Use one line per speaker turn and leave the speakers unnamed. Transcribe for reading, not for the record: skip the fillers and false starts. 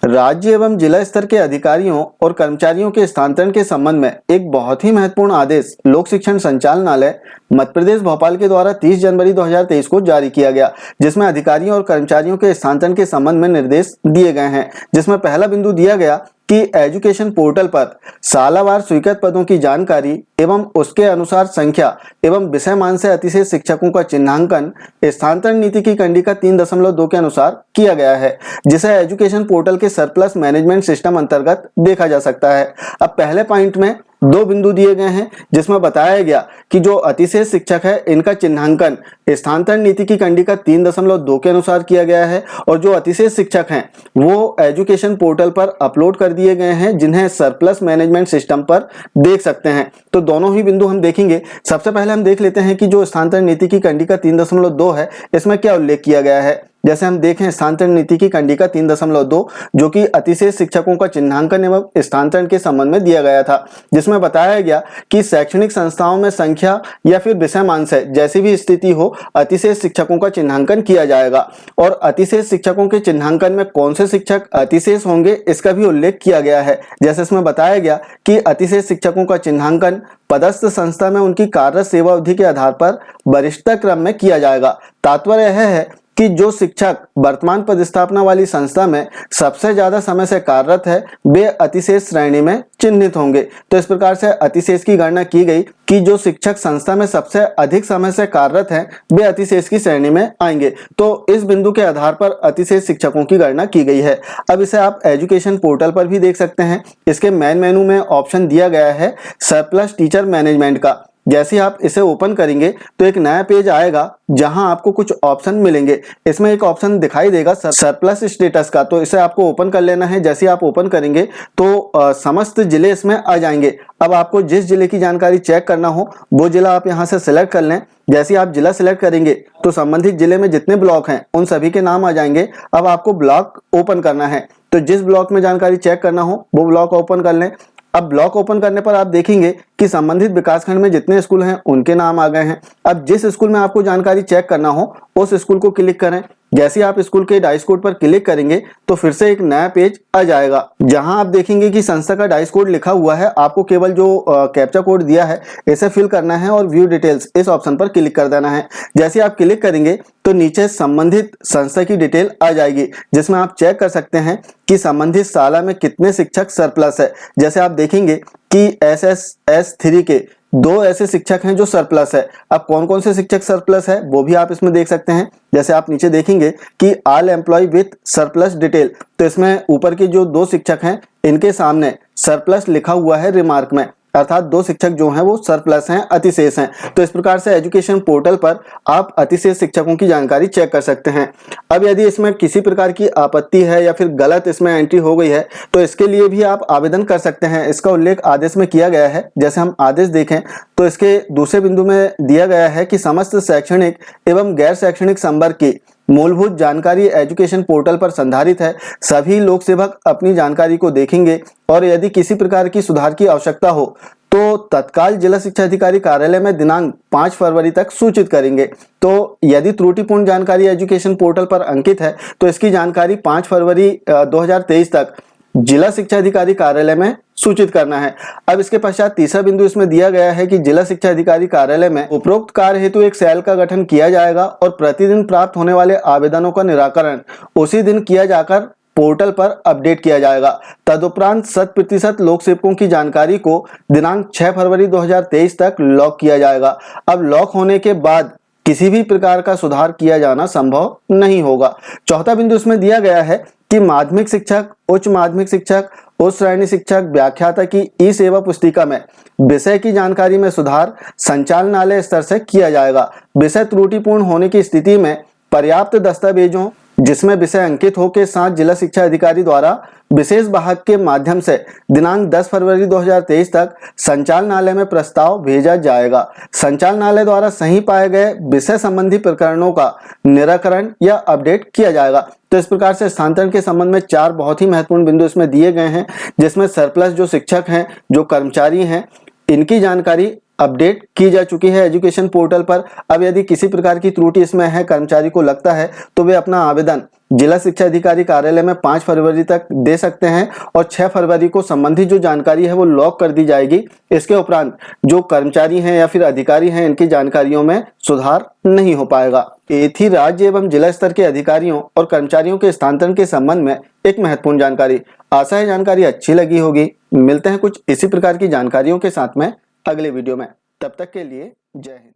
राज्य एवं जिला स्तर के अधिकारियों और कर्मचारियों के स्थानांतरण के संबंध में एक बहुत ही महत्वपूर्ण आदेश लोक शिक्षण संचालनालय मध्य प्रदेश भोपाल के द्वारा 30 जनवरी 2023 को जारी किया गया, जिसमें अधिकारियों और कर्मचारियों के स्थानांतरण के संबंध में निर्देश दिए गए हैं। जिसमें पहला बिंदु दिया गया कि एजुकेशन पोर्टल पर सालावार स्वीकृत पदों की जानकारी एवं उसके अनुसार संख्या एवं विषय मान से अतिशय शिक्षकों का चिन्हांकन स्थानांतरण नीति की कंडिका 3.2 के अनुसार किया गया है, जिसे एजुकेशन पोर्टल के सरप्लस मैनेजमेंट सिस्टम अंतर्गत देखा जा सकता है। अब पहले पॉइंट में 2 बिंदु दिए गए हैं, जिसमें बताया गया कि जो अतिशय शिक्षक है इनका चिन्हांकन स्थानांतरण नीति की कंडिका 3.2 के अनुसार किया गया है, और जो अतिशय शिक्षक हैं वो एजुकेशन पोर्टल पर अपलोड कर दिए गए हैं, जिन्हें सरप्लस मैनेजमेंट सिस्टम पर देख सकते हैं। तो दोनों ही बिंदु हम देखेंगे। सबसे पहले हम देख लेते हैं कि जो स्थानांतरण नीति की कंडिका 3.2 है इसमें क्या उल्लेख किया गया है। जैसे हम देखें स्थानांतरण नीति की कंडिका 3.2 जो कि अतिशय शिक्षकों का चिन्हांकन एवं स्थानांतरण के संबंध में दिया गया था, जिसमें बताया गया कि शैक्षणिक संस्थाओं में संख्या या फिर विषय मान से जैसी भी स्थिति हो अतिशय शिक्षकों का चिन्हांकन किया जाएगा। और अतिशय शिक्षकों के चिन्हांकन में कौन से शिक्षक अतिशेष होंगे इसका भी उल्लेख किया गया है। जैसे इसमें बताया गया कि अतिशय शिक्षकों का चिन्हांकन पदस्थ संस्था में उनकी कार्यरत सेवा अवधि के आधार पर वरिष्ठता क्रम में किया जाएगा। तात्पर्य यह है कि जो शिक्षक वर्तमान पदस्थापना वाली संस्था में सबसे ज्यादा समय से कार्यरत है वे अतिशेष श्रेणी में चिन्हित होंगे। तो इस प्रकार से अतिशेष की गणना की गई कि जो शिक्षक संस्था में सबसे अधिक समय से कार्यरत हैं वे अतिशेष की श्रेणी में आएंगे। तो इस बिंदु के आधार पर अतिशेष शिक्षकों की गणना की गई है। अब इसे आप एजुकेशन पोर्टल पर भी देख सकते हैं। इसके मेन मेनू में ऑप्शन दिया गया है सरप्लस टीचर मैनेजमेंट का। जैसे आप इसे ओपन करेंगे तो एक नया पेज आएगा जहां आपको कुछ ऑप्शन मिलेंगे। इसमें एक ऑप्शन दिखाई देगा सरप्लस स्टेटस का, तो इसे आपको ओपन कर लेना है। जैसे आप ओपन करेंगे तो समस्त जिले इसमें आ जाएंगे। अब आपको जिस जिले की जानकारी चेक करना हो वो जिला आप यहां से सिलेक्ट कर लें। जैसे आप जिला सिलेक्ट करेंगे तो संबंधित जिले में जितने ब्लॉक हैं उन सभी के नाम आ जाएंगे। अब आपको ब्लॉक ओपन करना है, तो जिस ब्लॉक में जानकारी चेक करना हो वो ब्लॉक ओपन कर लें। अब ब्लॉक ओपन करने पर आप देखेंगे कि संबंधित विकासखंड में जितने स्कूल हैं उनके नाम आ गए हैं। अब जिस स्कूल में आपको जानकारी चेक करना हो उस स्कूल को क्लिक करें। जैसे आप स्कूल के डाइस कोड पर क्लिक करेंगे तो फिर से एक नया पेज आ जाएगा जहां आप देखेंगे कि संस्था का डाइस कोड लिखा हुआ है। आपको केवल जो कैप्चा कोड दिया है इसे फिल करना है और व्यू डिटेल्स इस ऑप्शन पर क्लिक कर देना है। जैसे आप क्लिक करेंगे तो नीचे संबंधित संस्था की डिटेल आ जाएगी, जिसमें आप चेक कर सकते हैं कि संबंधित शाला में कितने शिक्षक सरप्लस है। जैसे आप देखेंगे कि SSS 3 के 2 ऐसे शिक्षक हैं जो सरप्लस है। अब कौन कौन से शिक्षक सरप्लस है वो भी आप इसमें देख सकते हैं। जैसे आप नीचे देखेंगे कि all employ with surplus detail, तो इसमें ऊपर के जो 2 शिक्षक हैं इनके सामने सरप्लस लिखा हुआ है रिमार्क में, अर्थात 2 शिक्षक जो हैं वो सरप्लस हैं, अतिशेष हैं। तो इस प्रकार से एजुकेशन पोर्टल पर आप अतिशेष शिक्षकों की जानकारी चेक कर सकते हैं। अब यदि इसमें किसी प्रकार की आपत्ति है या फिर गलत इसमें एंट्री हो गई है तो इसके लिए भी आप आवेदन कर सकते हैं। इसका उल्लेख आदेश में किया गया है। जैसे हम आदेश देखें तो इसके दूसरे बिंदु में दिया गया है कि समस्त शैक्षणिक एवं गैर शैक्षणिक संवर्ग की मूलभूत जानकारी एजुकेशन पोर्टल पर संधारित है। सभी लोक सेवक अपनी जानकारी को देखेंगे और यदि किसी प्रकार की सुधार की आवश्यकता हो तो तत्काल जिला शिक्षा अधिकारी कार्यालय में दिनांक 5 फरवरी तक सूचित करेंगे। तो यदि त्रुटिपूर्ण जानकारी एजुकेशन पोर्टल पर अंकित है तो इसकी जानकारी 5 फरवरी 2023 तक जिला शिक्षा अधिकारी कार्यालय में सूचित करना है। अब इसके पश्चात तीसरा बिंदु इसमें दिया गया है कि जिला शिक्षा अधिकारी कार्यालय में उपरोक्त कार्य हेतु एक सेल का गठन किया जाएगा और प्रतिदिन प्राप्त होने वाले आवेदनों का निराकरण उसी दिन किया जाकर पोर्टल पर अपडेट किया जाएगा। तदुपरांत 100% लोक सेवकों की जानकारी को दिनांक 6 फरवरी 2023 तक लॉक किया जाएगा। अब लॉक होने के बाद किसी भी प्रकार का सुधार किया जाना संभव नहीं होगा। चौथा बिंदु इसमें दिया गया है कि माध्यमिक शिक्षक, उच्च माध्यमिक शिक्षक, उच्च श्रेणी शिक्षक, व्याख्याता की ई सेवा पुस्तिका में विषय की जानकारी में सुधार संचालनालय स्तर से किया जाएगा। विषय त्रुटिपूर्ण होने की स्थिति में पर्याप्त दस्तावेजों जिसमें विषय अंकित हो के साथ जिला शिक्षा अधिकारी द्वारा विशेष वाहक के माध्यम से दिनांक 10 फरवरी 2023 तक संचालनालय में प्रस्ताव भेजा जाएगा। संचालनालय द्वारा सही पाए गए विषय संबंधी प्रकरणों का निराकरण या अपडेट किया जाएगा। तो इस प्रकार से स्थानांतरण के संबंध में 4 बहुत ही महत्वपूर्ण बिंदु इसमें दिए गए हैं, जिसमें सरप्लस जो शिक्षक हैं, जो कर्मचारी हैं, इनकी जानकारी अपडेट की जा चुकी है एजुकेशन पोर्टल पर। अब यदि किसी प्रकार की त्रुटि इसमें है, कर्मचारी को लगता है, तो वे अपना आवेदन जिला शिक्षा अधिकारी कार्यालय में 5 फरवरी तक दे सकते हैं और 6 फरवरी को संबंधित जो जानकारी है वो लॉक कर दी जाएगी। इसके उपरांत जो कर्मचारी हैं या फिर अधिकारी हैं, इनकी जानकारियों में सुधार नहीं हो पाएगा। ये थी राज्य एवं जिला स्तर के अधिकारियों और कर्मचारियों के स्थानांतरण के संबंध में एक महत्वपूर्ण जानकारी। आशा है जानकारी अच्छी लगी होगी। मिलते हैं कुछ इसी प्रकार की जानकारियों के साथ में अगले वीडियो में। तब तक के लिए जय हिंद।